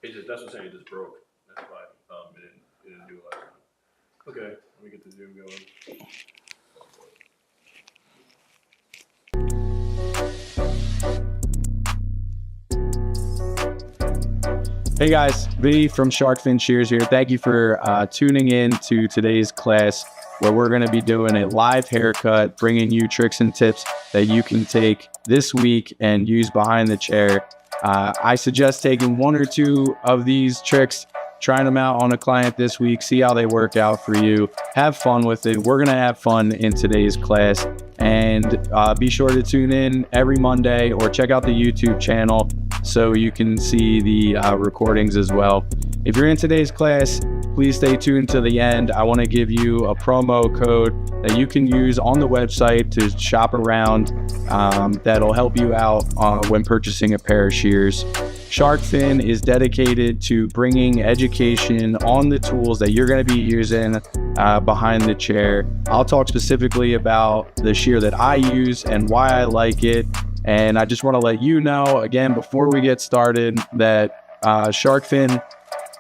That's what I'm saying. It just broke. That's why it didn't do it last time. Okay, let me get the Zoom going. Hey guys, V from Sharkfin Shears here. Thank you for tuning in to today's class where we're going to be doing a live haircut, bringing you tricks and tips that you can take this week and use behind the chair. I suggest taking one or two of these tricks, trying them out on a client this week, see how they work out for you. Have fun with it. We're going to have fun in today's class. And be sure to tune in every Monday or check out the YouTube channel so you can see the recordings as well. If you're in today's class, please stay tuned to the end. I want to give you a promo code that you can use on the website to shop around that'll help you out when purchasing a pair of shears. Sharkfin is dedicated to bringing education on the tools that you're going to be using behind the chair. I'll talk specifically about the shear that I use and why I like it. And I just want to let you know, again, before we get started, that Sharkfin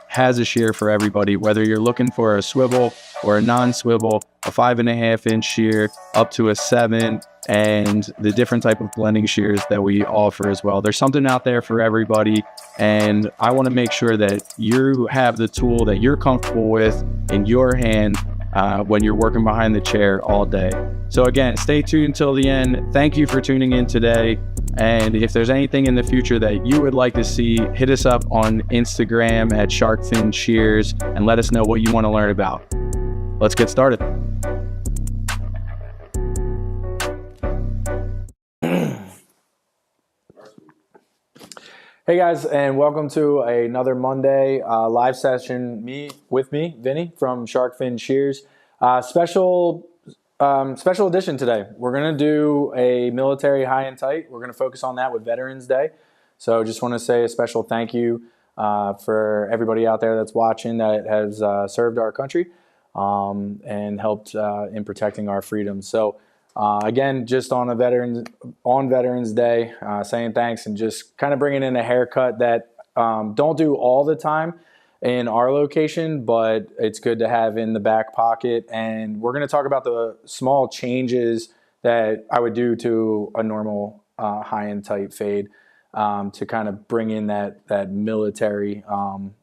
has a shear for everybody, whether you're looking for a swivel or a non-swivel, a 5.5 inch shear up to a 7, and the different type of blending shears that we offer as well. There's something out there for everybody, and I want to make sure that you have the tool that you're comfortable with in your hand when you're working behind the chair all day. So again, stay tuned until the end. Thank you for tuning in today. And if there's anything in the future that you would like to see, hit us up on Instagram at Sharkfin Shears and let us know what you want to learn about. Let's get started. Hey guys, and welcome to another Monday live session with me, Vinny from Sharkfin Shears. Special edition today. We're going to do a military high and tight. We're going to focus on that with Veterans Day. So just want to say a special thank you for everybody out there that's watching that has served our country and helped in protecting our freedoms. So again, just on Veterans Day, saying thanks and just kind of bringing in a haircut that don't do all the time in our location, but it's good to have in the back pocket. And we're going to talk about the small changes that I would do to a normal high and tight fade to kind of bring in that military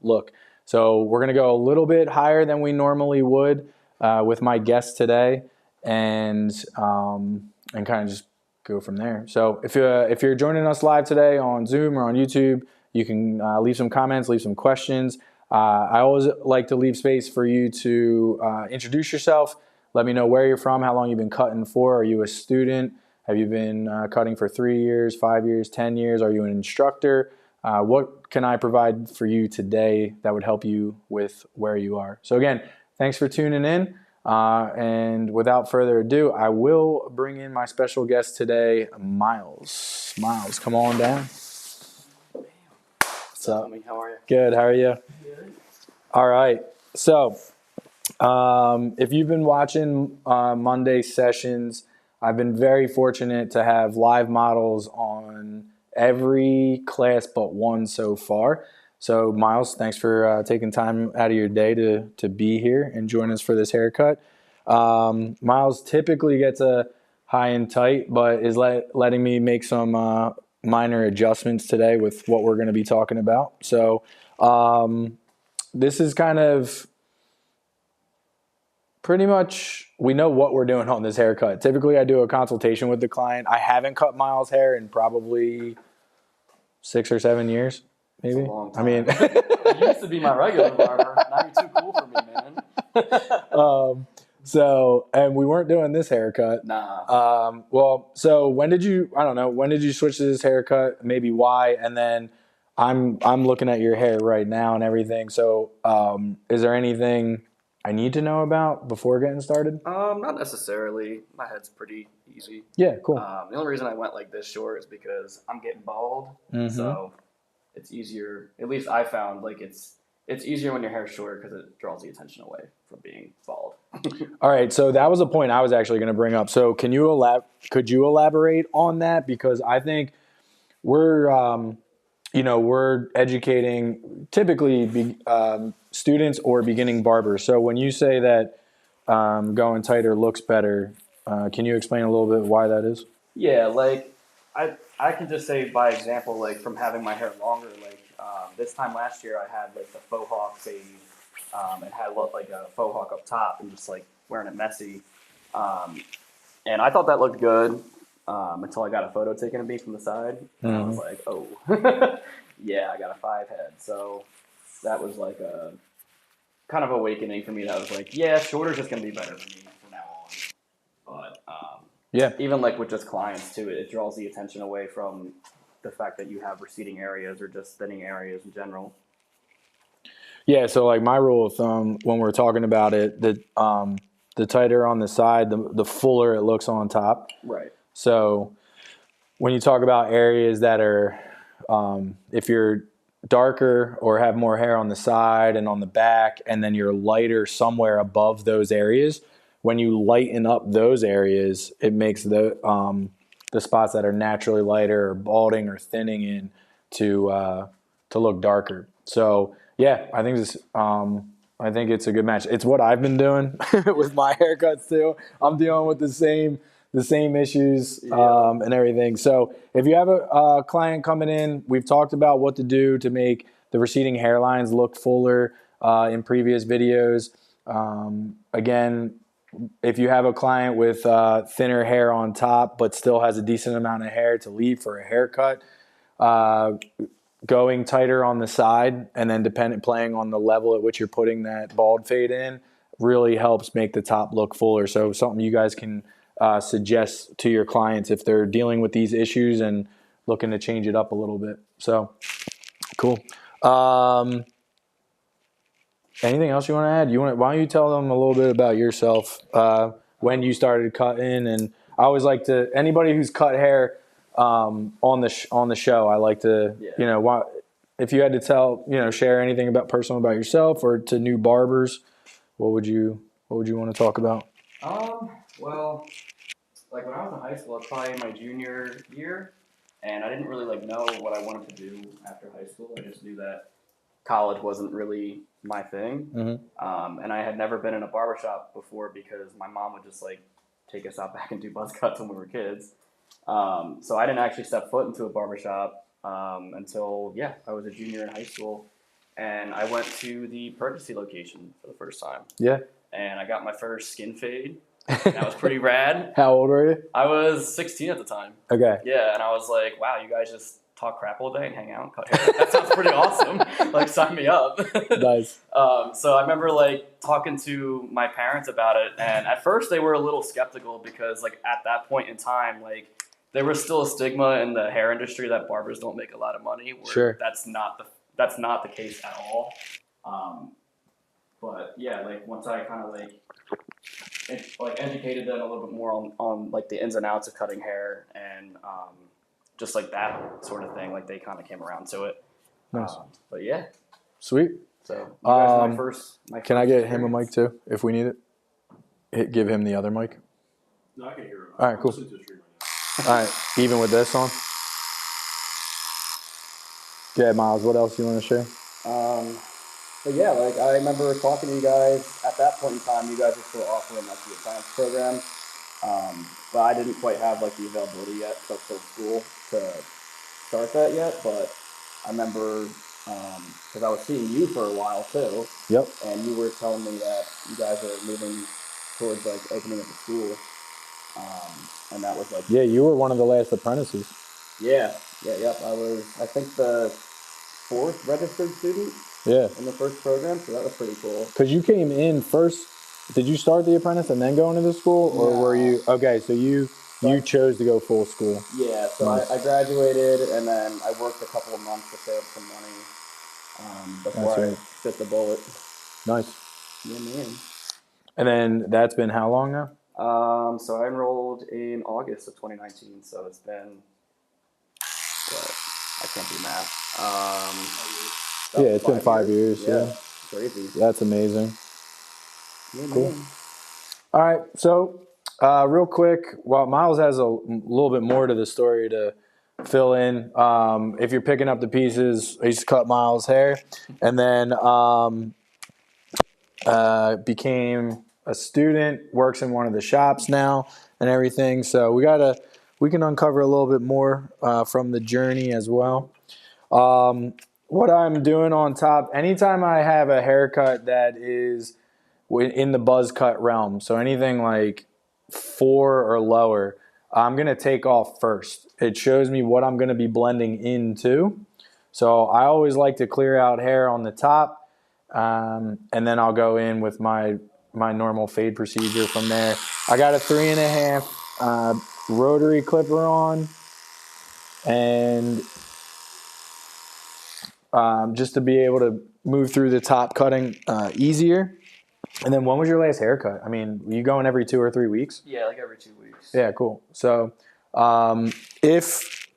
look. So we're going to go a little bit higher than we normally would with my guest today, and kind of just go from there. So if you're joining us live today on Zoom or on YouTube, you can leave some comments, leave some questions. I always like to leave space for you to introduce yourself. Let me know where you're from, how long you've been cutting for. Are you a student? Have you been cutting for 3 years, 5 years, 10 years? Are you an instructor? What can I provide for you today that would help you with where you are? So again, thanks for tuning in. And without further ado, I will bring in my special guest today, Miles. Miles, come on down. What's up? How are you? Good. How are you? Good. All right. So, if you've been watching Monday sessions, I've been very fortunate to have live models on every class but one so far. So, Miles, thanks for taking time out of your day to be here and join us for this haircut. Miles typically gets a high and tight, but is letting me make some minor adjustments today with what we're going to be talking about. So this is kind of pretty much, we know what we're doing on this haircut. Typically I do a consultation with the client. I haven't cut Miles' hair in probably 6 or 7 years, maybe. That's a long time. I mean, you used to be my regular barber. Now you're too cool for me, man. So, and we weren't doing this haircut. Nah. Well, so when did you switch to this haircut? Maybe why? And then I'm looking at your hair right now and everything. So, is there anything I need to know about before getting started? Not necessarily. My head's pretty easy. Yeah, cool. The only reason I went like this short is because I'm getting bald. Mm-hmm. So it's easier. At least I found like it's easier when your hair's short because it draws the attention away from being bald. All right, so that was a point I was actually going to bring up. So could you elaborate on that? Because I think we're we're educating typically students or beginning barbers. So when you say that going tighter looks better, can you explain a little bit why that is? Yeah, like I can just say by example, like from having my hair longer, like this time last year I had like the faux hawk fade, and had like a faux hawk up top and just like wearing it messy, um, and I thought that looked good until I got a photo taken of me from the side, and I was like, oh, yeah, I got a 5 head, so that was like a kind of awakening for me. That was like, yeah, shorter's just gonna be better for me from now on, but. Yeah. Even like with just clients too, it draws the attention away from the fact that you have receding areas or just thinning areas in general. Yeah. So like my rule of thumb when we're talking about it, the tighter on the side, the fuller it looks on top. Right. So when you talk about areas that are, if you're darker or have more hair on the side and on the back, and then you're lighter somewhere above those areas, when you lighten up those areas, it makes the spots that are naturally lighter or balding or thinning in to look darker. So yeah, I think it's a good match. It's what I've been doing with my haircuts too. I'm dealing with the same issues and everything. So if you have a client coming in, we've talked about what to do to make the receding hairlines look fuller in previous videos. Again, if you have a client with thinner hair on top but still has a decent amount of hair to leave for a haircut, going tighter on the side and then playing on the level at which you're putting that bald fade in really helps make the top look fuller. So something you guys can suggest to your clients if they're dealing with these issues and looking to change it up a little bit. So cool. Anything else you want to add? Why don't you tell them a little bit about yourself, when you started cutting? And I always like to, anybody who's cut hair on the show, I like to, if you had to share anything personal about yourself or to new barbers, what would you want to talk about? Well, like when I was in high school, it was probably my junior year, and I didn't really like know what I wanted to do after high school. I just knew that college wasn't really my thing. And I had never been in a barbershop before because my mom would just like take us out back and do buzz cuts when we were kids. So I didn't actually step foot into a barbershop until, I was a junior in high school. And I went to the Purchasey location for the first time. Yeah. And I got my first skin fade. That was pretty rad. How old were you? I was 16 at the time. Okay. Yeah, and I was like, wow, you guys just talk crap all day and hang out and cut hair. That sounds pretty awesome. Like, sign me up. Nice. So I remember like talking to my parents about it, and at first they were a little skeptical because like at that point in time, like there was still a stigma in the hair industry that barbers don't make a lot of money. Sure. That's not the case at all. But yeah, like once I kind of like educated them a little bit more on like the ins and outs of cutting hair and just like that sort of thing, like they kind of came around to it. Nice. But yeah. Sweet. So you guys are my first can I get experience. him a mic too if we need it? Give him the other mic. No, I can hear him. All right, cool. All right, even with this on. Yeah, Miles. What else you want to share? But yeah, like I remember talking to you guys at that point in time. You guys were still offering like the apprentice program, but I didn't quite have like the availability yet. So I was still in school to start that yet. But I remember because I was seeing you for a while too. Yep. And you were telling me that you guys are moving towards like opening up a school, and that was like Yeah, you were one of the last apprentices. Yep. I was I think the 4th registered student. Yeah. In the first program, so that was pretty cool. Because you came in first. Did you start the apprentice and then go into the school, or were you okay? So you chose to go full school. Yeah. So nice. I graduated and then I worked a couple of months to save up some money before I bit the bullet. Nice. Yeah, man. And then that's been how long now? So I enrolled in August of 2019. So it's been I can't do math. Yeah, it's been 5 years. Yeah. Crazy. That's amazing. Yeah, cool. Man. All right. So, real quick, Miles has a little bit more to the story to fill in. If you're picking up the pieces, I used to cut Miles' hair, and then became a student, works in one of the shops now and everything. So we can uncover a little bit more from the journey as well. What I'm doing on top, anytime I have a haircut that is in the buzz cut realm, so anything like 4 or lower, I'm going to take off first. It shows me what I'm going to be blending into. So I always like to clear out hair on the top, and then I'll go in with my normal fade procedure from there. I got a 3.5 rotary clipper on, and just to be able to move through the top cutting easier. And then when was your last haircut? I mean, were you going every 2 or 3 weeks? Yeah, like every 2 weeks. Yeah, cool. So if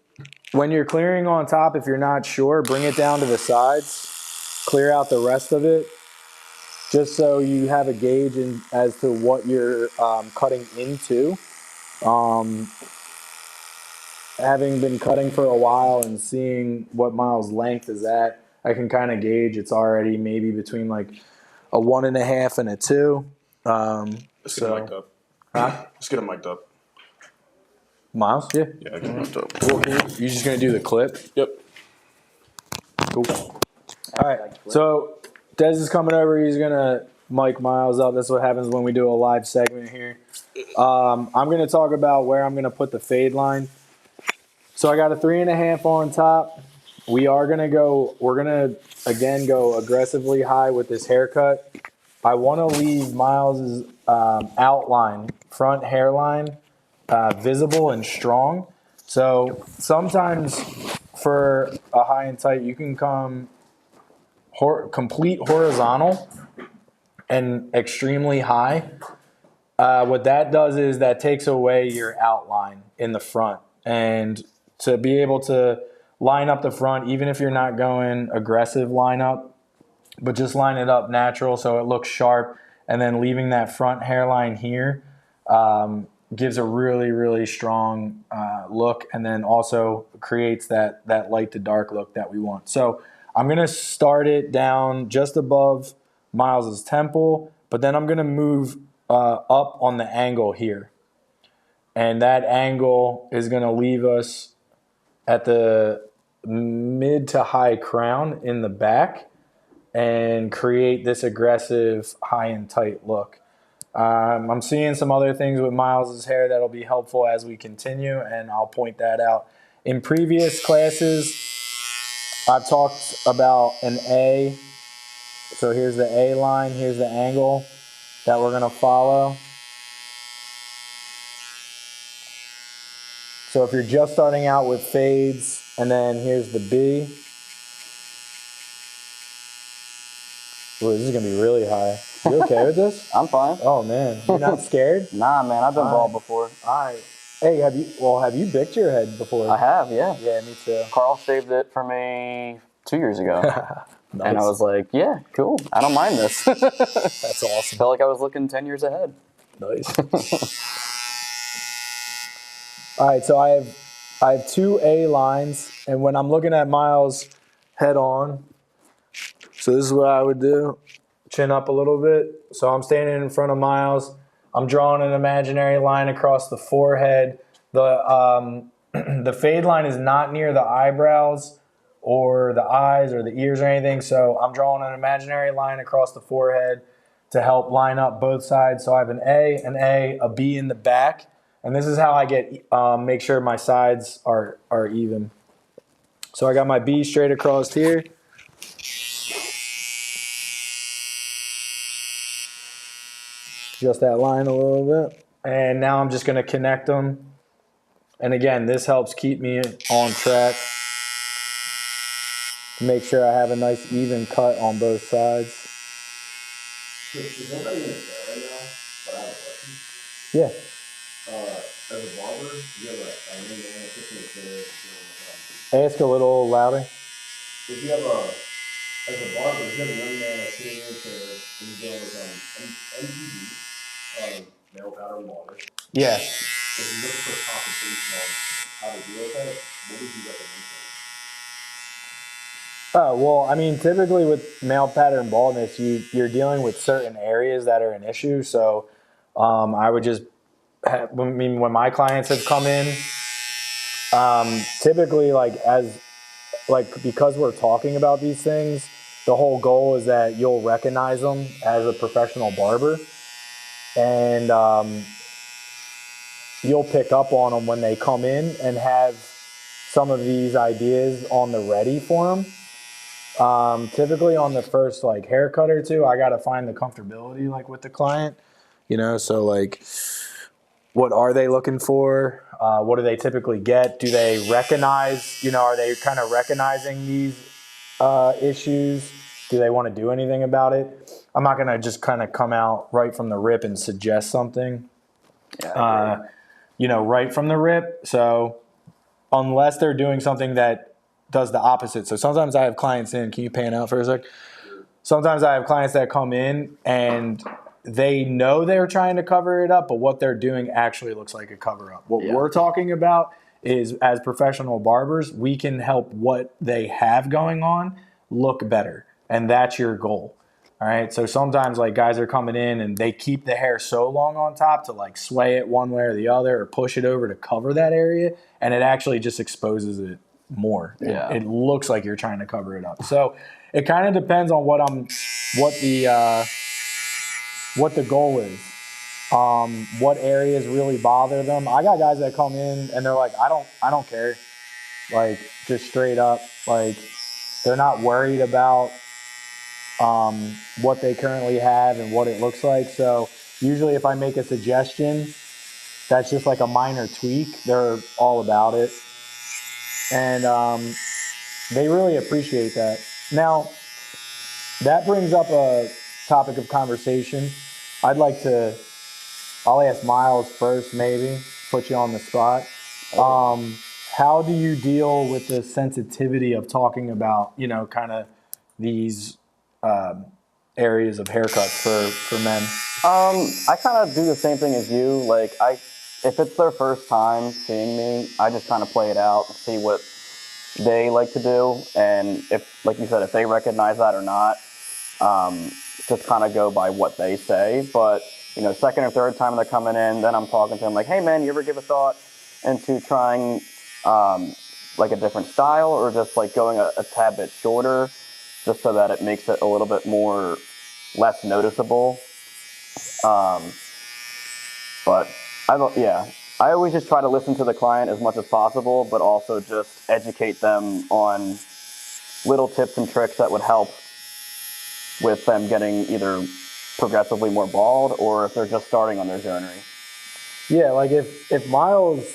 when you're clearing on top, if you're not sure, bring it down to the sides, clear out the rest of it, just so you have a gauge as to what you're cutting into. Having been cutting for a while and seeing what Miles' length is at, I can kind of gauge it's already maybe between like a 1.5 and a 2. Let's get him mic'd up. Huh? Let's get him mic'd up. Miles? Yeah. Yeah, get him mic'd up. Cool. You just gonna do the clip? Yep. Cool. All right. So Des is coming over. He's gonna mic Miles up. That's what happens when we do a live segment here. I'm gonna talk about where I'm gonna put the fade line. So I got a 3.5 on top. We're gonna again go aggressively high with this haircut. I want to leave Miles's outline, front hairline, visible and strong. So sometimes for a high and tight, you can come complete horizontal and extremely high. What that does is that takes away your outline in the front, and to be able to line up the front, even if you're not going aggressive lineup, but just line it up natural so it looks sharp, and then leaving that front hairline here gives a really, really strong look, and then also creates that light to dark look that we want. So I'm going to start it down just above Miles's temple, but then I'm going to move up on the angle here. And that angle is going to leave us at the mid to high crown in the back and create this aggressive high and tight look. I'm seeing some other things with Miles's hair that'll be helpful as we continue, and I'll point that out. In previous classes, I've talked about an A. So here's the A line, here's the angle that we're gonna follow. So if you're just starting out with fades, and then here's the B. Ooh, this is gonna be really high. You okay with this? I'm fine. Oh man, you're not scared? Nah, man, I've been bald before. Alright. Hey, have you bicked your head before? I have, yeah. Yeah, me too. Carl shaved it for me 2 years ago. Nice. And I was like, yeah, cool. I don't mind this. That's awesome. Felt like I was looking 10 years ahead. Nice. All right, so I have 2 A lines, and when I'm looking at Miles head on, so this is what I would do. Chin up a little bit. So I'm standing in front of Miles. I'm drawing an imaginary line across the forehead. The the fade line is not near the eyebrows or the eyes or the ears or anything. So I'm drawing an imaginary line across the forehead to help line up both sides. So I have an A, a B in the back. And this is how I get make sure my sides are even. So I got my B straight across here. Just that line a little bit. And now I'm just going to connect them. And again, this helps keep me on track. Make sure I have a nice even cut on both sides. Is anybody in the chair right now? But I have a question. Yeah. As a barber, do you have a young man sitting in the chair dealing with Ask a little louder. if you have as a barber, if you have a young man that's sitting in a chair and he's dealing with MTV, male pattern water, Yeah. if you look for compensation how to deal with it, what would you recommend? Oh, well, I mean, typically with male pattern baldness, you're dealing with certain areas that are an issue. So I would just, when my clients have come in, typically because we're talking about these things, the whole goal is that you'll recognize them as a professional barber, and you'll pick up on them when they come in and have some of these ideas on the ready for them. Typically on the first like haircut or two, I got to find the comfortability like with the client, so like, what are they looking for? What do they typically get? Do they recognize, are they kind of recognizing these issues? Do they want to do anything about it? I'm not going to just kind of come out right from the rip and suggest something, right from the rip. So unless they're doing something that does the opposite. So sometimes I have clients in, can you pan out for a sec? Sometimes I have clients that come in and they know they're trying to cover it up, but what they're doing actually looks like a cover up. What we're talking about is, as professional barbers, we can help what they have going on look better. And that's your goal. All right. So sometimes like guys are coming in and they keep the hair so long on top to like sway it one way or the other or push it over to cover that area. And it actually just exposes it more. Yeah. It looks like you're trying to cover it up. So it kind of depends on what the goal is. What areas really bother them. I got guys that come in and they're like, I don't care. Like, just straight up, like, they're not worried about what they currently have and what it looks like. So usually if I make a suggestion that's just like a minor tweak, they're all about it. And they really appreciate that. Now, that brings up a topic of conversation. I'll ask Miles first, maybe, put you on the spot. How do you deal with the sensitivity of talking about, kind of these areas of haircuts for men? I kind of do the same thing as you. Like, if it's their first time seeing me, I just kind of play it out, see what they like to do, and if, like you said, if they recognize that or not, just kind of go by what they say. But second or third time they're coming in, then I'm talking to them like, hey man, you ever give a thought into trying like a different style, or just like going a tad bit shorter, just so that it makes it a little bit less noticeable. But I always just try to listen to the client as much as possible, but also just educate them on little tips and tricks that would help with them getting either progressively more bald, or if they're just starting on their journey. Yeah, like if Miles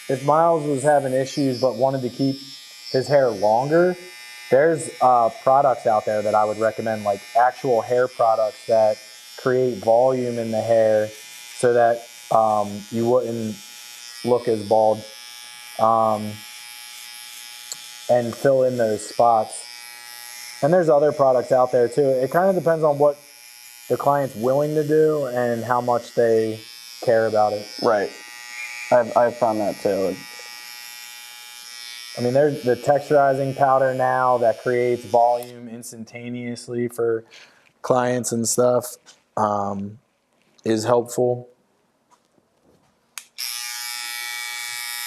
was having issues but wanted to keep his hair longer, there's products out there that I would recommend, like actual hair products that create volume in the hair so that you wouldn't look as bald, and fill in those spots. And there's other products out there too. It kind of depends on what the client's willing to do and how much they care about it. Right. I've found that too. I mean, there's the texturizing powder now that creates volume instantaneously for clients and stuff, is helpful.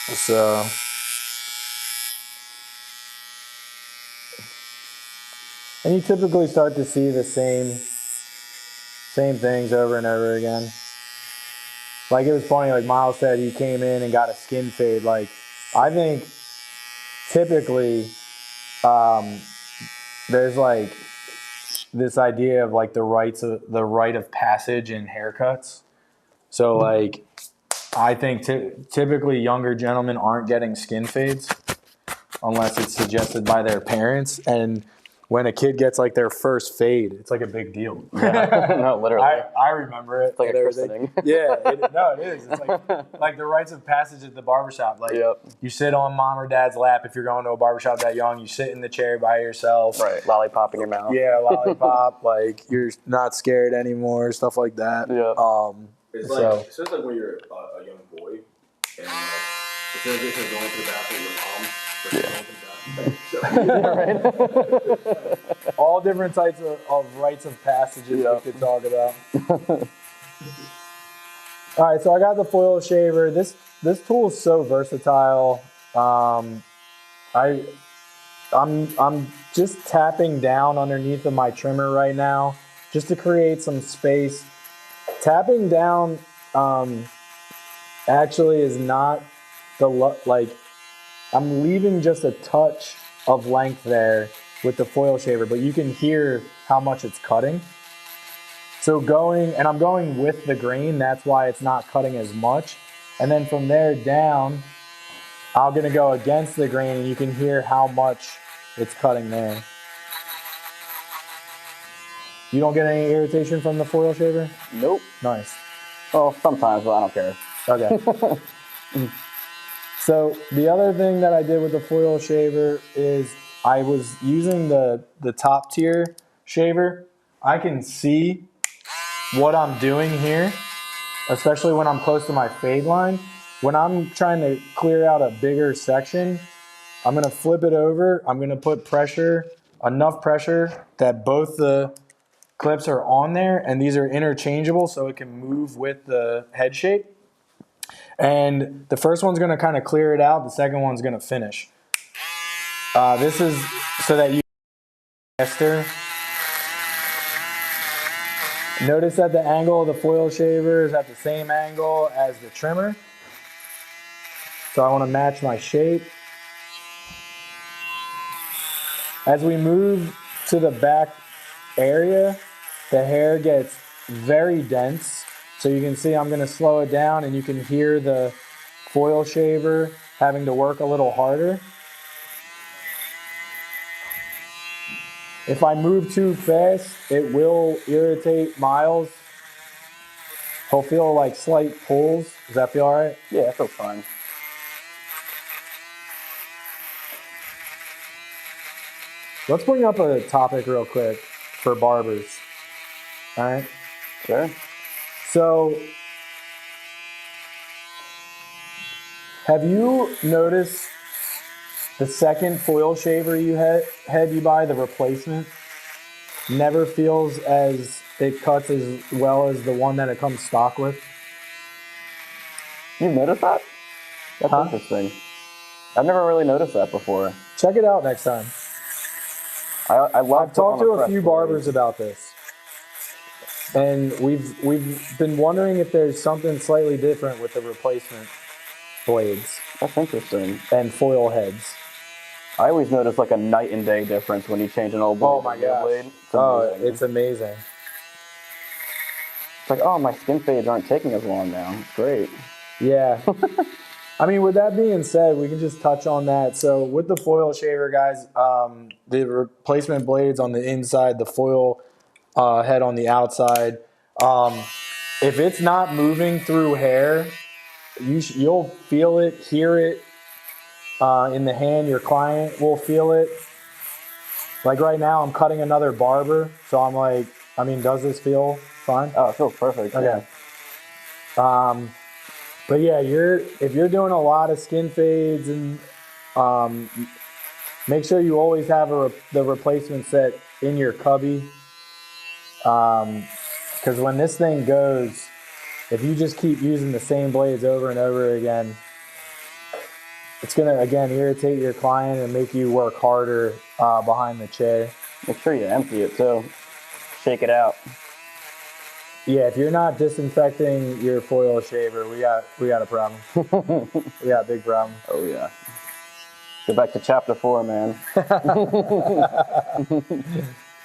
So, and you typically start to see the same things over and over again. Like, it was funny, like Miles said, he came in and got a skin fade. Like, I think typically there's like this idea of like the rite of passage in haircuts. So like, I think typically younger gentlemen aren't getting skin fades unless it's suggested by their parents. And when a kid gets like their first fade, it's like a big deal. Yeah. No, literally. I remember it. It's like a christening. Yeah, it is. It's like the rites of passage at the barbershop. Like, you sit on mom or dad's lap if you're going to a barbershop that young. You sit in the chair by yourself. Right, lollipop in your mouth. Yeah, lollipop. Like, you're not scared anymore, stuff like that. Yeah. It's like, especially like when you're a young boy, and like, As soon as they start going to the bathroom, your mom starts going to the bathroom. All different types of rites of passages we could talk about. All right, so I got the foil shaver. This tool is so versatile. I'm just tapping down underneath of my trimmer right now, just to create some space. Tapping down actually is not like I'm leaving just a touch of length there with the foil shaver, but you can hear how much it's cutting. So I'm going with the grain, that's why it's not cutting as much. And then from there down, I'm gonna go against the grain and you can hear how much it's cutting there. You don't get any irritation from the foil shaver? Nope. Nice. Well, sometimes, but I don't care. Okay. So the other thing that I did with the foil shaver is I was using the top tier shaver. I can see what I'm doing here, especially when I'm close to my fade line. When I'm trying to clear out a bigger section, I'm gonna flip it over. I'm gonna put pressure, enough pressure that both the clips are on there, and these are interchangeable so it can move with the head shape. And the first one's gonna kind of clear it out. The second one's gonna finish. This is so that you faster. Notice that the angle of the foil shaver is at the same angle as the trimmer. So I want to match my shape. As we move to the back area, the hair gets very dense. So you can see I'm going to slow it down and you can hear the foil shaver having to work a little harder. If I move too fast, it will irritate Miles. He'll feel like slight pulls. Does that feel all right? Yeah, that feels fine. Let's bring up a topic real quick for barbers. All right. Sure. So, have you noticed the second foil shaver you buy, the replacement, never feels as it cuts as well as the one that it comes stock with? You've noticed that? That's interesting. I've never really noticed that before. Check it out next time. I've talked to a few barbers about this, and we've been wondering if there's something slightly different with the replacement blades. That's interesting. And foil heads. I always notice like a night and day difference when you change an old blade. Oh my gosh. It's amazing. It's like, oh, my skin fades aren't taking as long now. It's great. Yeah. I mean, with that being said, we can just touch on that. So with the foil shaver, guys, the replacement blades on the inside, the foil head on the outside. If it's not moving through hair, you'll feel it, hear it in the hand. Your client will feel it. Like right now, I'm cutting another barber, so I'm like, I mean, does this feel fine? Oh, it feels perfect. Okay. Yeah. But yeah, if you're doing a lot of skin fades, and make sure you always have the replacement set in your cubby. Because when this thing goes, if you just keep using the same blades over and over again, it's gonna again irritate your client and make you work harder behind the chair. Make sure you empty it too. Shake it out. Yeah, if you're not disinfecting your foil shaver, we got a problem. We got a big problem. Oh yeah. Go back to chapter 4, man.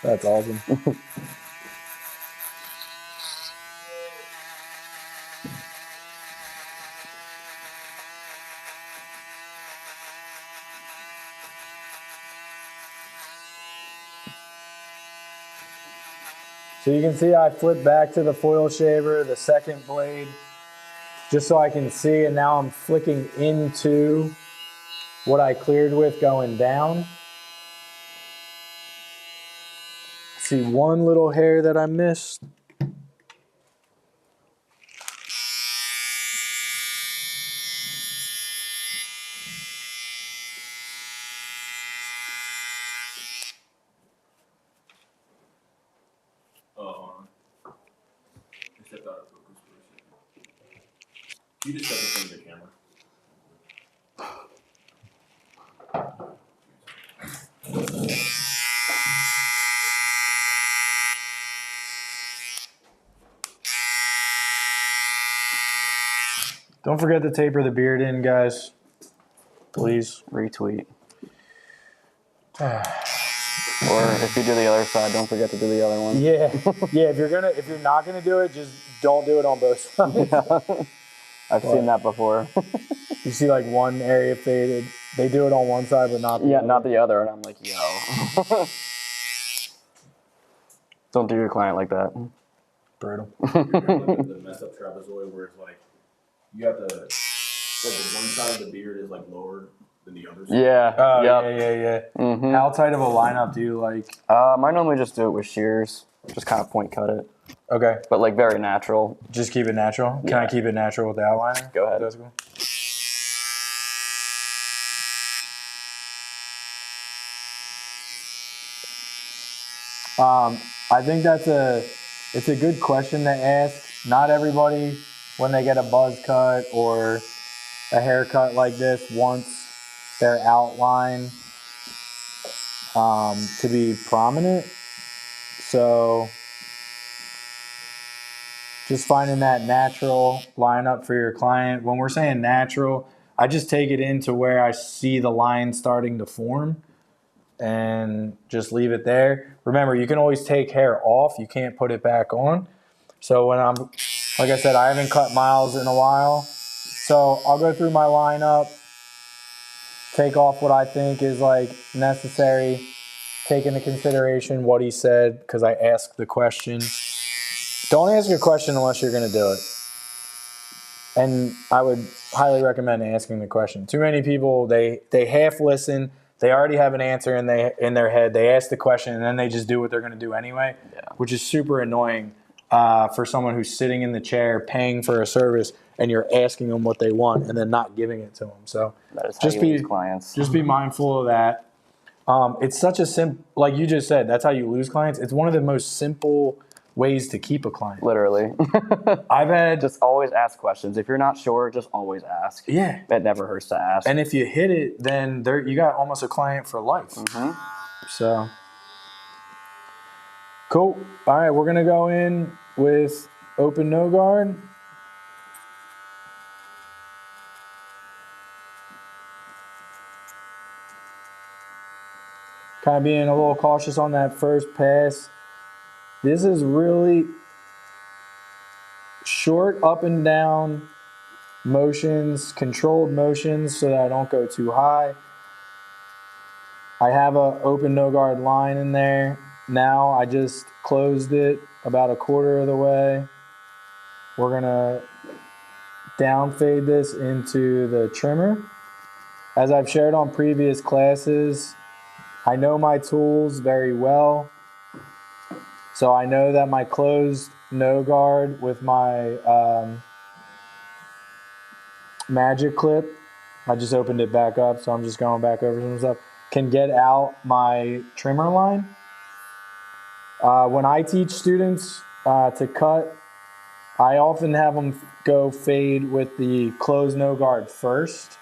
That's awesome. So you can see I flipped back to the foil shaver, the second blade, just so I can see, and now I'm flicking into what I cleared with going down. See one little hair that I missed. shift out of focus for a second. You just set this into the camera. Don't forget to taper the beard in, guys. Please. Retweet. Or if you do the other side, don't forget to do the other one. Yeah. Yeah, if you're not gonna do it, just don't do it on both sides. I've seen that before. You see like one area faded. They do it on one side but not the other. Not the other, and I'm like, yo. Don't do your client like that. Brutal. The messed up trapezoid where it's like you have the one side of the beard is like lower than the other side. Yeah. Oh, yep. yeah. Mm-hmm. How tight of a lineup do you like? I normally just do it with shears. Just kind of point cut it. Okay. But like very natural. Just keep it natural? Can I keep it natural with the outliner? Go ahead. That's cool. I think it's a good question to ask. Not everybody, when they get a buzz cut or a haircut like this, wants their outline to be prominent. So just finding that natural lineup for your client. When we're saying natural, I just take it into where I see the line starting to form and just leave it there. Remember, you can always take hair off. You can't put it back on. So when like I said, I haven't cut Miles in a while. So I'll go through my lineup, take off what I think is like necessary, take into consideration what he said because I asked the question. Don't ask a question unless you're going to do it. And I would highly recommend asking the question. Too many people, they half listen. They already have an answer in their head. They ask the question, and then they just do what they're going to do anyway, which is super annoying for someone who's sitting in the chair paying for a service, and you're asking them what they want and then not giving it to them. So that is how you lose clients. Just be mindful of that. It's such a simple, like you just said, that's how you lose clients. It's one of the most simple ways to keep a client. Literally. I've had just always ask questions. If you're not sure, just always ask. Yeah. It never hurts to ask. And if you hit it, then you got almost a client for life. Mm-hmm. So cool. All right, we're gonna go in with open no guard. Kind of being a little cautious on that first pass. This is really short up and down motions, controlled motions so that I don't go too high. I have a open no guard line in there. Now I just closed it about a quarter of the way. We're gonna down fade this into the trimmer. As I've shared on previous classes, I know my tools very well. So I know that my closed no guard with my magic clip, I just opened it back up, so I'm just going back over some stuff, can get out my trimmer line. When I teach students to cut, I often have them go fade with the closed no guard first,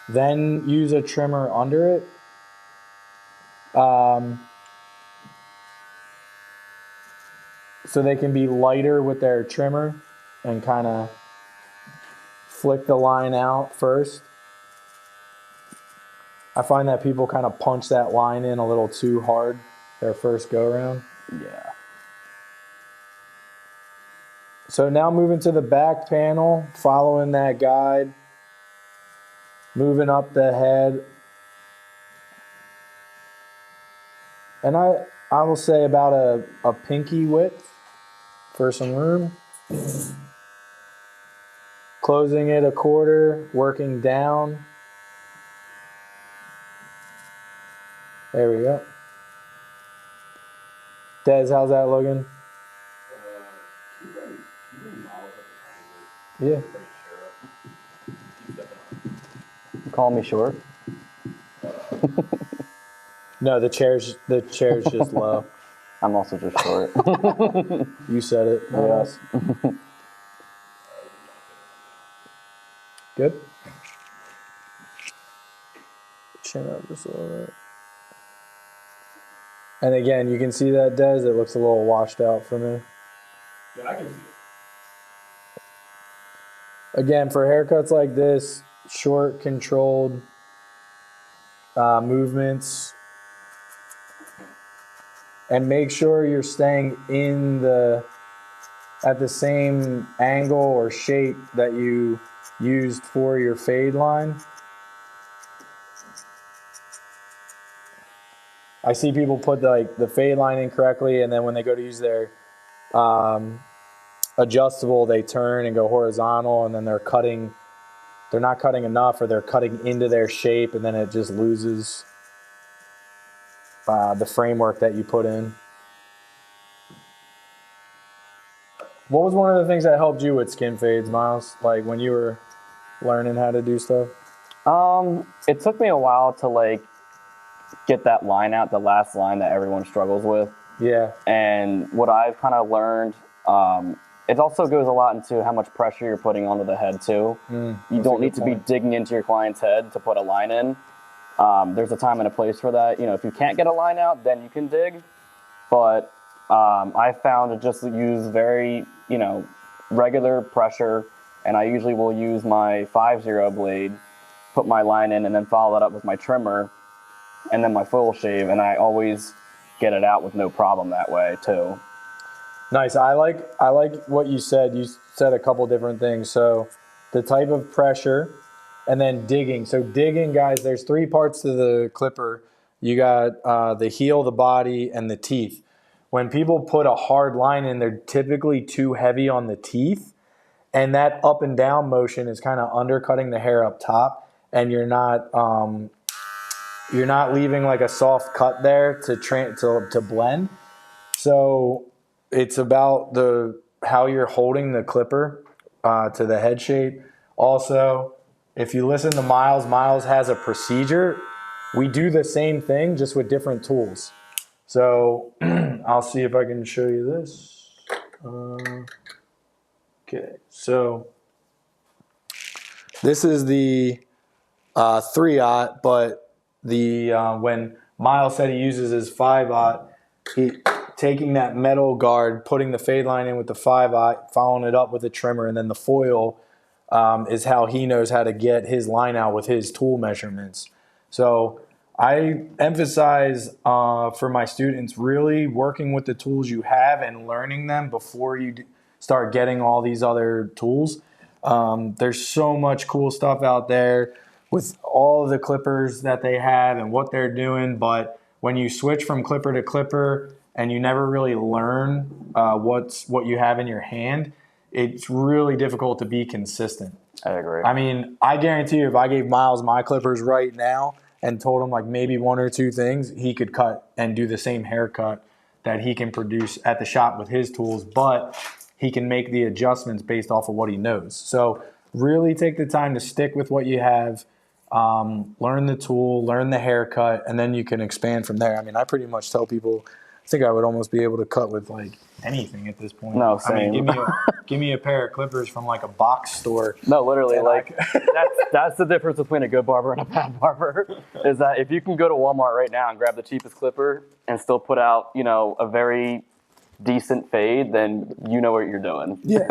then use a trimmer under it. So they can be lighter with their trimmer and kind of flick the line out first. I find that people kind of punch that line in a little too hard their first go around. Yeah. So now moving to the back panel, following that guide, moving up the head. And I will say about a pinky width for some room. Closing it a quarter, working down. There we go. Des, how's that looking? Yeah. You call me short? No, the chair's just low. I'm also just short. You said it. Yes. Good. Chin up just a little bit. And again, you can see that, Des. It looks a little washed out for me. Yeah, I can see it. Again, for haircuts like this, short, controlled movements, and make sure you're staying at the same angle or shape that you used for your fade line. I see people put the fade line in correctly, and then when they go to use their adjustable, they turn and go horizontal, and then they're not cutting enough, or they're cutting into their shape, and then it just loses the framework that you put in. What was one of the things that helped you with skin fades, Miles? Like when you were learning how to do stuff? It took me a while to like get that line out, the last line that everyone struggles with. Yeah. And what I've kind of learned, it also goes a lot into how much pressure you're putting onto the head too. You don't need to be digging into your client's head to put a line in. There's a time and a place for that. You know, if you can't get a line out, then you can dig. But I found to just use very, regular pressure, and I usually will use my 5-0 blade, put my line in, and then follow that up with my trimmer, and then my full shave, and I always get it out with no problem that way too. Nice. I like what you said. You said a couple different things. So the type of pressure, and then digging. So digging, guys, there's 3 parts to the clipper. You got the heel, the body, and the teeth. When people put a hard line in, they're typically too heavy on the teeth, and that up and down motion is kind of undercutting the hair up top, and you're not leaving like a soft cut there to blend. So it's about how you're holding the clipper to the head shape. Also, if you listen to Miles has a procedure. We do the same thing, just with different tools. So I'll see if I can show you this. Okay, so this is the 3/0, but when Miles said he uses his 5/0, he taking that metal guard, putting the fade line in with the 5/0, following it up with a trimmer, and then the foil is how he knows how to get his line out with his tool measurements. So I emphasize for my students really working with the tools you have and learning them before you start getting all these other tools. There's so much cool stuff out there with all of the clippers that they have and what they're doing, but when you switch from clipper to clipper and you never really learn what you have in your hand, it's really difficult to be consistent. I agree. I mean, I guarantee you if I gave Miles my clippers right now and told him like maybe 1 or 2 things, he could cut and do the same haircut that he can produce at the shop with his tools, but he can make the adjustments based off of what he knows. So really take the time to stick with what you have, learn the tool, learn the haircut, and then you can expand from there. I mean, I pretty much tell people, I think I would almost be able to cut with like anything at this point. No, same. I mean, give me a pair of clippers from like a box store. No, literally, like that's the difference between a good barber and a bad barber. Is that if you can go to Walmart right now and grab the cheapest clipper and still put out, a very decent fade, then you know what you're doing. Yeah,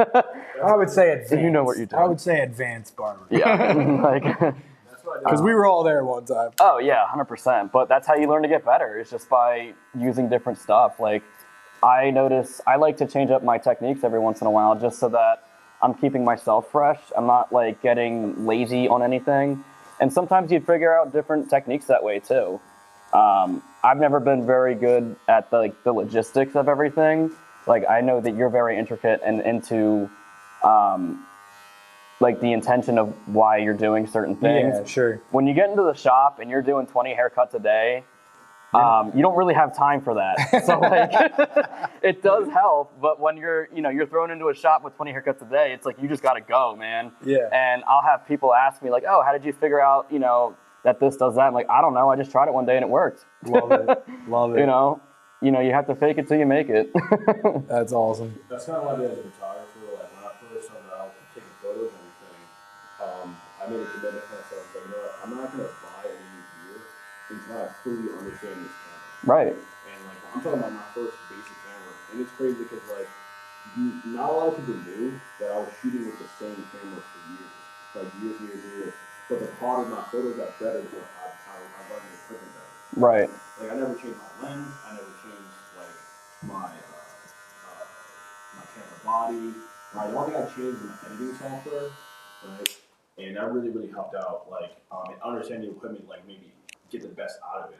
I would say advanced. You know what you're doing. I would say advanced barber. Yeah, like. Because we were all there one time. Oh yeah, 100%. But that's how you learn to get better. It's just by using different stuff. Like I notice I like to change up my techniques every once in a while, just so that I'm keeping myself fresh. I'm not like getting lazy on anything. And sometimes you figure out different techniques that way too. I've never been very good at the logistics of everything. Like I know that you're very intricate and into like the intention of why you're doing certain things. Yeah, sure. When you get into the shop and you're doing 20 haircuts a day, you don't really have time for that. So like, it does help, but when you're thrown into a shop with 20 haircuts a day, it's like, you just got to go, man. Yeah. And I'll have people ask me like, oh, how did you figure out, that this does that? I'm like, I don't know. I just tried it one day and it worked. Love it. Love it. you know, you have to fake it till you make it. That's awesome. That's kind of what I did as a photographer. Like when I first started out taking photos and everything, I made a commitment to myself. Like, you know what? I'm not gonna buy any new gear until I fully understand this camera. Right. And like I'm talking about my first basic camera, and it's crazy because like not a lot of people knew that I was shooting with the same camera for years, like years. But the quality of my photos got better because I learned the equipment better. Right. Like I never changed my lens. I never changed like my my camera body. Right. The only thing I changed was my editing software. Right. And that really helped out. Like and understanding the equipment, like maybe get the best out of it.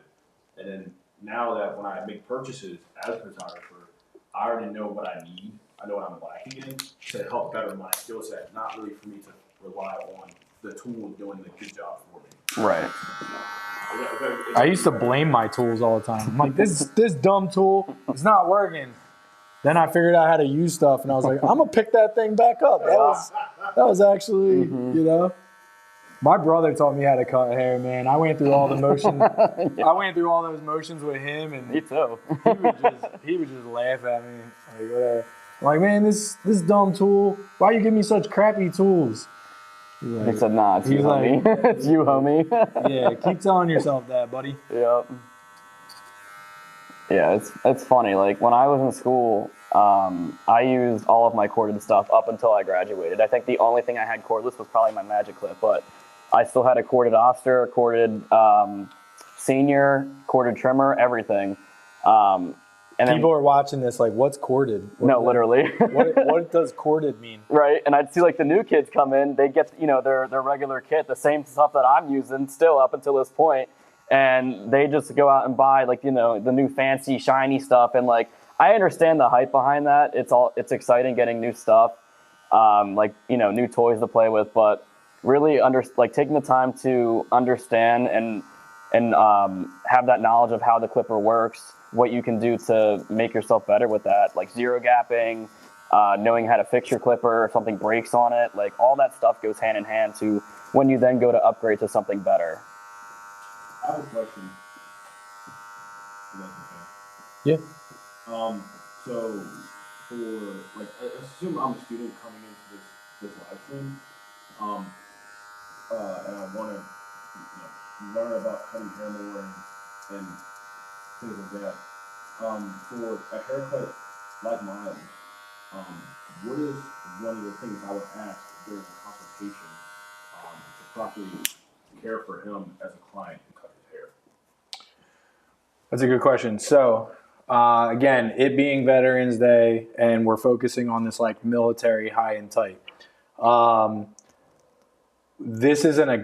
And then now that when I make purchases as a photographer, I already know what I need. I know what I'm lacking in to help better my skill set. Not really for me to rely on the tool doing the good job for me. Right. I used to blame my tools all the time. I'm like, this dumb tool is not working. Then I figured out how to use stuff, and I was like, I'm gonna pick that thing back up. That was actually, you know. My brother taught me how to cut hair, man. I went through all the motions. I went through all those motions with him, and Me too. he would just laugh at me. Like, whatever. I'm like, man, this dumb tool. Why you give me such crappy tools? He said, nah, it's you, he's like- homie. It's you, homie. Yeah, keep telling yourself that, buddy. Yep. Yeah, it's funny. Like when I was in school, I used all of my corded stuff up until I graduated. I think the only thing I had cordless was probably my Magic Clip, but I still had a corded Oster, corded Senior, corded trimmer, everything. And then, People are watching this like, what's corded? no, literally. What does corded mean? Right, and I'd see like the new kids come in, they get, you know, their regular kit, the same stuff that I'm using still up until this point, and they just go out and buy like, you know, the new fancy shiny stuff, and like I understand the hype behind that. It's exciting getting new stuff, like, you know, new toys to play with, but really taking the time to understand and have that knowledge of how the clipper works, what you can do to make yourself better with that, like zero gapping, knowing how to fix your clipper if something breaks on it, like all that stuff goes hand in hand to when you then go to upgrade to something better. I have a question. Yeah. So for like, assume I'm a student coming into this live stream, and I want to learn about cutting hair more and things like that. For a haircut like Miles, what is one of the things I would ask during a consultation to properly care for him as a client and cut his hair? That's a good question. So, again, it being Veterans Day, and we're focusing on this like military high and tight. This is I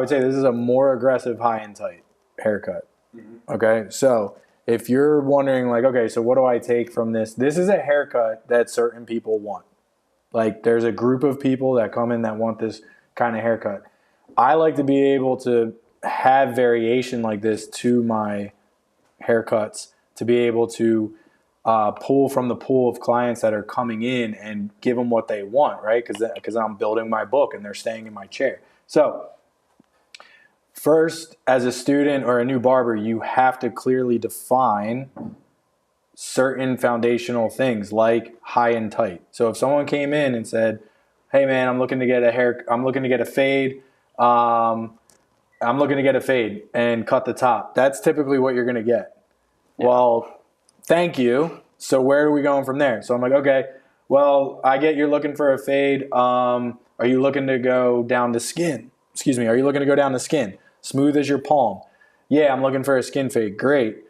would say this is a more aggressive high and tight haircut. Mm-hmm. Okay, so if you're wondering like, okay, so what do I take from this? This is a haircut that certain people want. Like there's a group of people that come in that want this kind of haircut. I like to be able to have variation like this to my haircuts, to be able to pull from the pool of clients that are coming in and give them what they want, right? Because I'm building my book and they're staying in my chair. So first, as a student or a new barber, you have to clearly define certain foundational things like high and tight. So if someone came in and said, hey man, I'm looking to get a fade, I'm looking to get a fade and cut the top, that's typically what you're going to get. Yeah. Well, thank you. So where are we going from there? So I'm like, okay, well, I get you're looking for a fade. Are you looking to go down the skin? Excuse me. Are you looking to go down the skin? Smooth as your palm. Yeah, I'm looking for a skin fade. Great.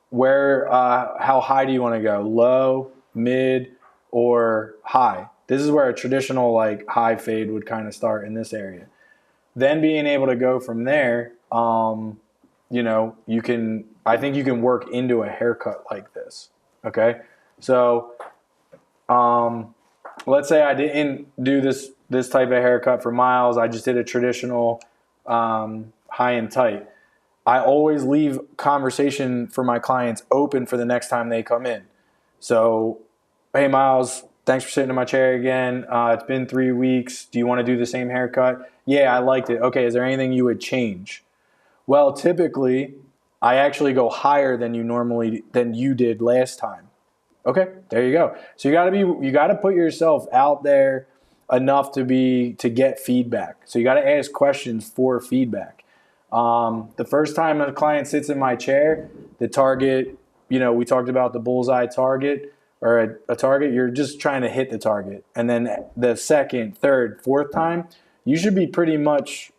Where, how high do you want to go? Low, mid, or high? This is where a traditional like high fade would kind of start in this area. Then being able to go from there, I think you can work into a haircut like this. Okay. So, let's say I didn't do this type of haircut for Miles. I just did a traditional, high and tight. I always leave conversation for my clients open for the next time they come in. So, hey Miles, thanks for sitting in my chair again. It's been 3 weeks. Do you want to do the same haircut? Yeah, I liked it. Okay, is there anything you would change? Well, typically, I actually go higher than you did last time. Okay, there you go. So you gotta put yourself out there enough to get feedback. So you got to ask questions for feedback. The first time a client sits in my chair, the target, we talked about the bullseye target or a target. You're just trying to hit the target, and then the second, third, fourth time, you should be pretty much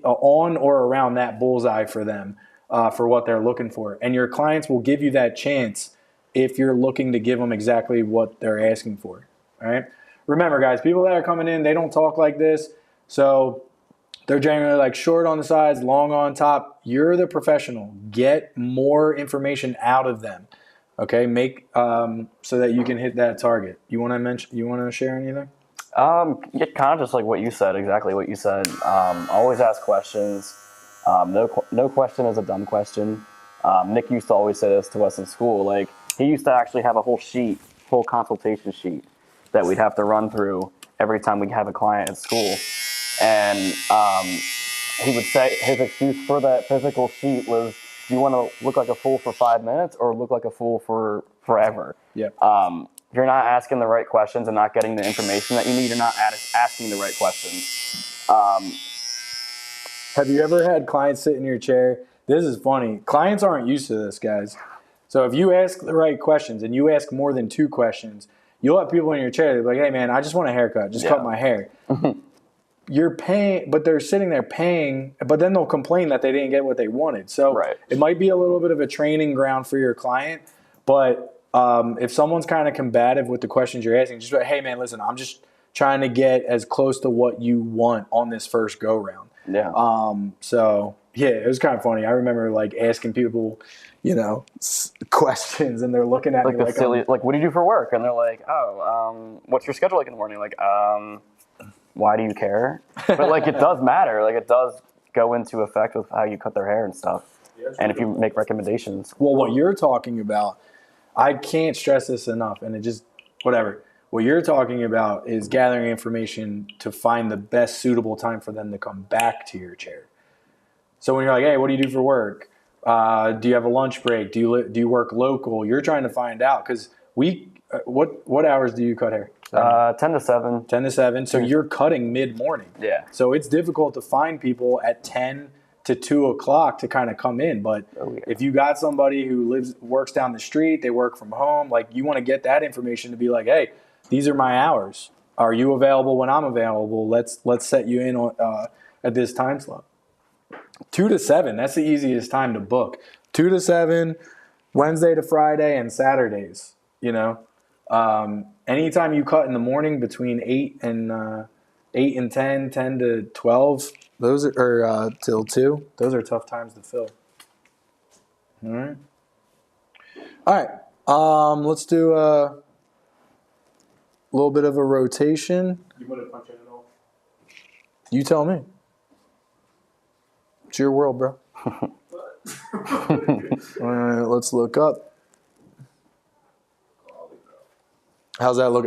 on or around that bullseye for them for what they're looking for, and your clients will give you that chance if you're looking to give them exactly what they're asking for. All right. Remember, guys, people that are coming in, they don't talk like this. So they're generally like short on the sides, long on top. You're the professional. Get more information out of them. Okay. Make so that you can hit that target. You want to share anything? Yeah, kind of just like what you said, exactly what you said. Always ask questions. No question is a dumb question. Nick used to always say this to us in school. Like, he used to actually have a whole consultation sheet that we'd have to run through every time we have a client at school. And he would say his excuse for that physical sheet was, do you want to look like a fool for 5 minutes or look like a fool for forever? Yeah. If you're not asking the right questions and not getting the information that you need, you're not asking the right questions. Have you ever had clients sit in your chair? This is funny. Clients aren't used to this, guys. So if you ask the right questions and you ask more than 2 questions, you'll have people in your chair that be like, hey, man, I just want a haircut. Just cut my hair. You're paying, but they're sitting there paying, but then they'll complain that they didn't get what they wanted. So It might be a little bit of a training ground for your client, but if someone's kind of combative with the questions you're asking, just be like, hey, man, listen, I'm just trying to get as close to what you want on this first go round. Yeah. So yeah, it was kind of funny. I remember like asking people, questions, and they're looking at like me the silly, like, what do you do for work? And they're like, what's your schedule like in the morning? Like, why do you care? But like, it does matter. Like, it does go into effect with how you cut their hair and stuff. And if you make recommendations. Well, what you're talking about, I can't stress this enough, and it just whatever. What you're talking about is gathering information to find the best suitable time for them to come back to your chair. So when you're like, hey, what do you do for work? Do you have a lunch break? Do you work local? You're trying to find out because what hours do you cut hair? 10 to 7. 10 to 7. So you're cutting mid-morning. Yeah. So it's difficult to find people at 10 to 2 o'clock to kind of come in. But if you got somebody who works down the street, they work from home, like you want to get that information to be like, hey, these are my hours. Are you available when I'm available? Let's set you in on, at this time slot. 2 to 7, that's the easiest time to book. 2 to 7, Wednesday to Friday, and Saturdays. Anytime you cut in the morning between 8 and 10, 10 to 12, those are till 2. Those are tough times to fill. All right. Let's do a little bit of a rotation. You want to punch in at all? You tell me. It's your world, bro. All right, let's look up. How's that look?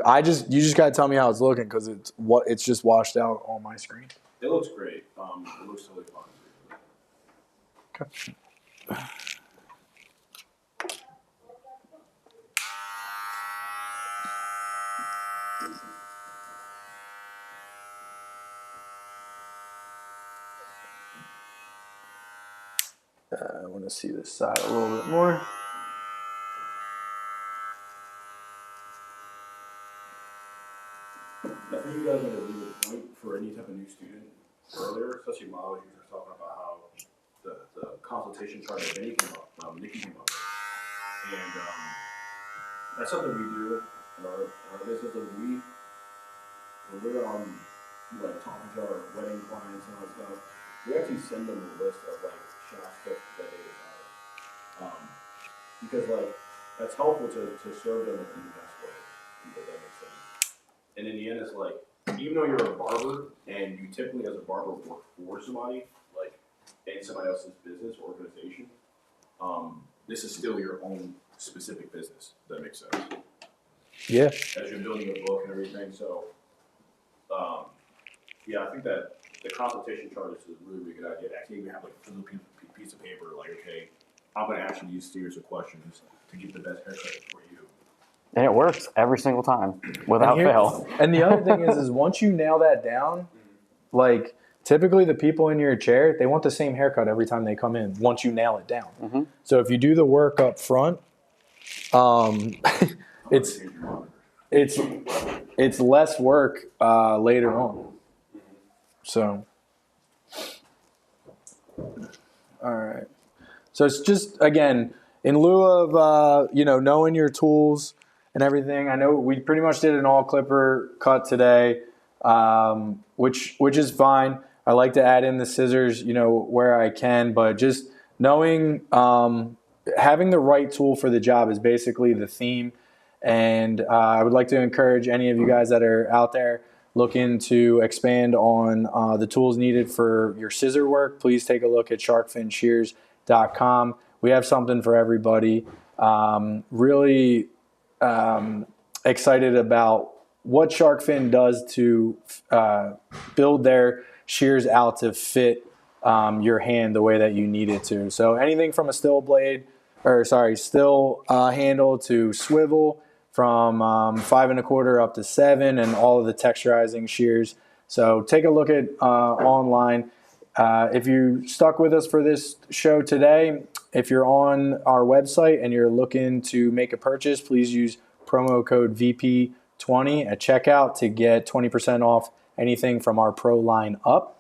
You just gotta tell me how it's looking because it's just washed out on my screen. It looks great. It looks totally fine. Okay. I want to see this side a little bit more. I think you guys made a really good point for any type of new student earlier, especially Molly, you were talking about how the consultation chart that Nikki came up with. And that's something we do in our business. When we're like talking to our wedding clients and all that stuff, we actually send them a list of like shop stuff that they desire. Because like that's helpful to serve them in the best way. If that makes sense. And in the end, it's like, even though you're a barber and you typically as a barber work for somebody, like in somebody else's business or organization, this is still your own specific business. If that makes sense. Yeah. As you're building a book and everything. So, yeah, I think that the consultation chart is a really, really good idea. Actually, we have like a little piece of paper, like, okay, I'm gonna ask you these series of questions to get the best haircut for you. And it works every single time without And here- fail. And the other thing is once you nail that down, like typically the people in your chair, they want the same haircut every time they come in. Once you nail it down, so if you do the work up front, it's it's less work later on. So, all right. So it's just again in lieu of knowing your tools and everything. I know we pretty much did an all clipper cut today, which is fine. I like to add in the scissors, where I can, but just knowing having the right tool for the job is basically the theme. And I would like to encourage any of you guys that are out there looking to expand on the tools needed for your scissor work. Please take a look at sharkfinshears.com. We have something for everybody. Really excited about what Sharkfin does to build their shears out to fit your hand the way that you need it to. So anything from a still handle to swivel, from 5 1/4 up to 7, and all of the texturizing shears. So take a look at online. If you stuck with us for this show today, if you're on our website and you're looking to make a purchase, please use promo code VP20 at checkout to get 20% off anything from our Pro line up.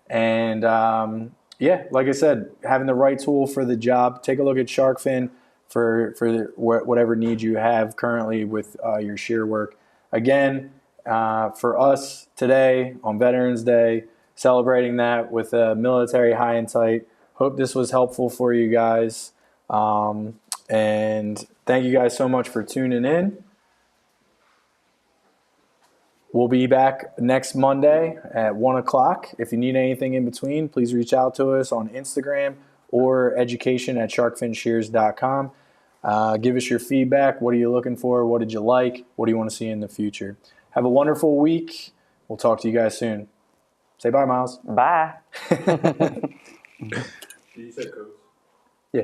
And like I said, having the right tool for the job. Take a look at Sharkfin for whatever needs you have currently with your shear work. Again, for us today on Veterans Day, celebrating that with a military high and tight. Hope this was helpful for you guys. And thank you guys so much for tuning in. We'll be back next Monday at 1 o'clock. If you need anything in between, please reach out to us on Instagram or education@sharkfinshears.com. Give us your feedback. What are you looking for? What did you like? What do you want to see in the future? Have a wonderful week. We'll talk to you guys soon. Say bye, Miles. Bye. You said coach. Yeah.